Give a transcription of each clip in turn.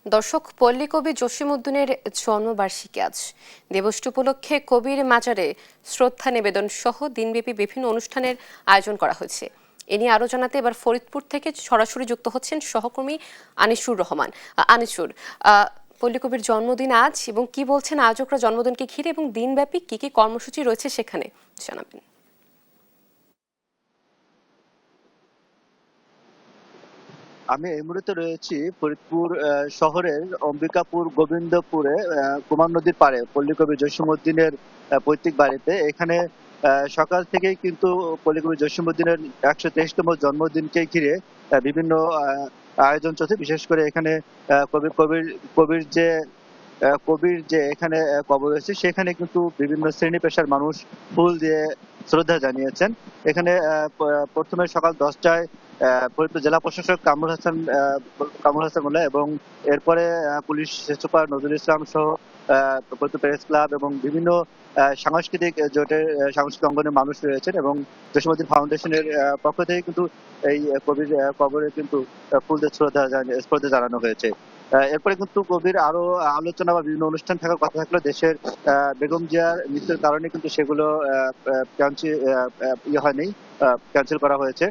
দর্শক, পল্লী কবি জসিমউদ্দিনের জন্মবার্ষিকী আজ। দিবসটি উপলক্ষে কবির মাজারে শ্রদ্ধা নিবেদন সহ দিনব্যাপী বিভিন্ন অনুষ্ঠানের আয়োজন করা হয়েছে। এ নিয়ে আরো জানাতে এবার ফরিদপুর থেকে সরাসরি যুক্ত হচ্ছেন সহকর্মী আনিসুর রহমান। আনিসুর, পল্লী কবির জন্মদিন আজ, এবং কি বলছেন আয়োজকরা জন্মদিনকে ঘিরে, এবং দিনব্যাপী কি কি কর্মসূচি রয়েছে সেখানে জানাবেন। আমি এই মুহূর্তে রয়েছি ফরিদপুর শহরের অম্বিকাপুর গোবিন্দপুরে কুমার নদীর পাড়ে পল্লী কবি জসিমউদ্দিনের পৈতৃক বাড়িতে। এখানে সকাল থেকেই কিন্তু পল্লী কবি জসিমউদ্দিনের ১২৩তম জন্মদিনকে ঘিরে বিভিন্ন আয়োজন চলছে। বিশেষ করে এখানে কবির কবির কবির যে কবির যে এখানে কবর রয়েছে সেখানে কিন্তু বিভিন্ন শ্রেণী পেশার মানুষ ফুল দিয়ে শ্রদ্ধা জানিয়েছেন। এখানে প্রথমে সকাল ১০টায় ফরিদপুর জেলা প্রশাসক কামরুল হাসান মোল্লা এবং এরপরে পুলিশ সুপার নজরুল ইসলাম সহ ফরিদপুর প্রেস ক্লাব এবং বিভিন্ন সাংস্কৃতিক জোটের সাংস্কৃতিক অঙ্গনের মানুষ রয়েছেন এবং জসীমউদ্দিন ফাউন্ডেশনের পক্ষ থেকে কিন্তু এই কবির কবরে কিন্তু ফুল দিয়ে শ্রদ্ধা জানানো হয়েছে। এরপরে কিন্তু কবির আরো আলোচনা বা বিভিন্ন অনুষ্ঠান থাকার কথা থাকলেও দেশের বেগম জিয়ার মৃত্যুর কারণে কিন্তু সেগুলো হয়নি, ক্যান্সেল করা হয়েছে।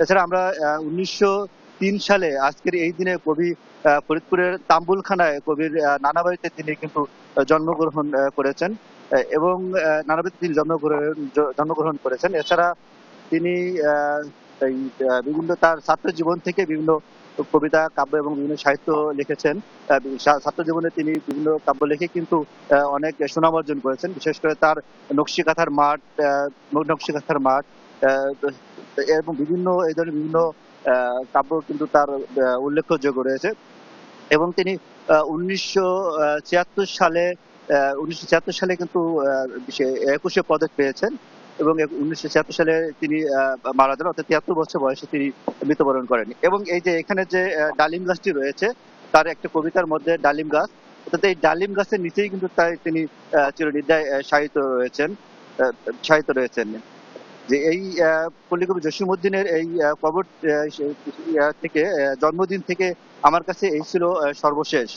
এছাড়া আমরা ১৯০৩ সালে আজকের এই দিনে কবি ফরিদপুরের তাম্বুলখানায় কবির নানা বাড়িতে তিনি কিন্তু জন্মগ্রহণ করেছেন এবং নানা বাড়িতে তিনি জন্মগ্রহণ করেছেন। এছাড়া তিনি এই বিভিন্ন তার ছাত্র জীবন থেকে বিভিন্ন কবিতা, কাব্য এবং বিভিন্ন সাহিত্য লিখেছেন। ছাত্র জীবনে তিনি বিভিন্ন কাব্য লিখে কিন্তু অনেক সুনাম অর্জন করেছেন। বিশেষ করে তার নকশিকাঁথার মাঠ, নকশিকাঁথার মাঠ এবং বিভিন্ন এই ধরনের বিভিন্ন কাব্য কিন্তু তার উল্লেখযোগ্য রয়েছে। এবং তিনি ১৯৭৬ সালে কিন্তু ২১শে পদক পেয়েছেন এবং ১৯৭৬ সালে তিনি মারা যান, অর্থাৎ ৭৩ বছর বয়সে তিনি মৃত্যুবরণ করেন। এবং এই যে এখানে যে ডালিম গাছটি রয়েছে তার একটা কবিতার মধ্যে ডালিম গাছ, অর্থাৎ এই ডালিম গাছের নিচেই কিন্তু তিনি চিরনিদ্রায় শায়িত রয়েছেন। যে এই পল্লী কবি জসিমউদ্দিনের এই কবর থেকে জন্মদিন থেকে আমার কাছে এই ছিল সর্বশেষ।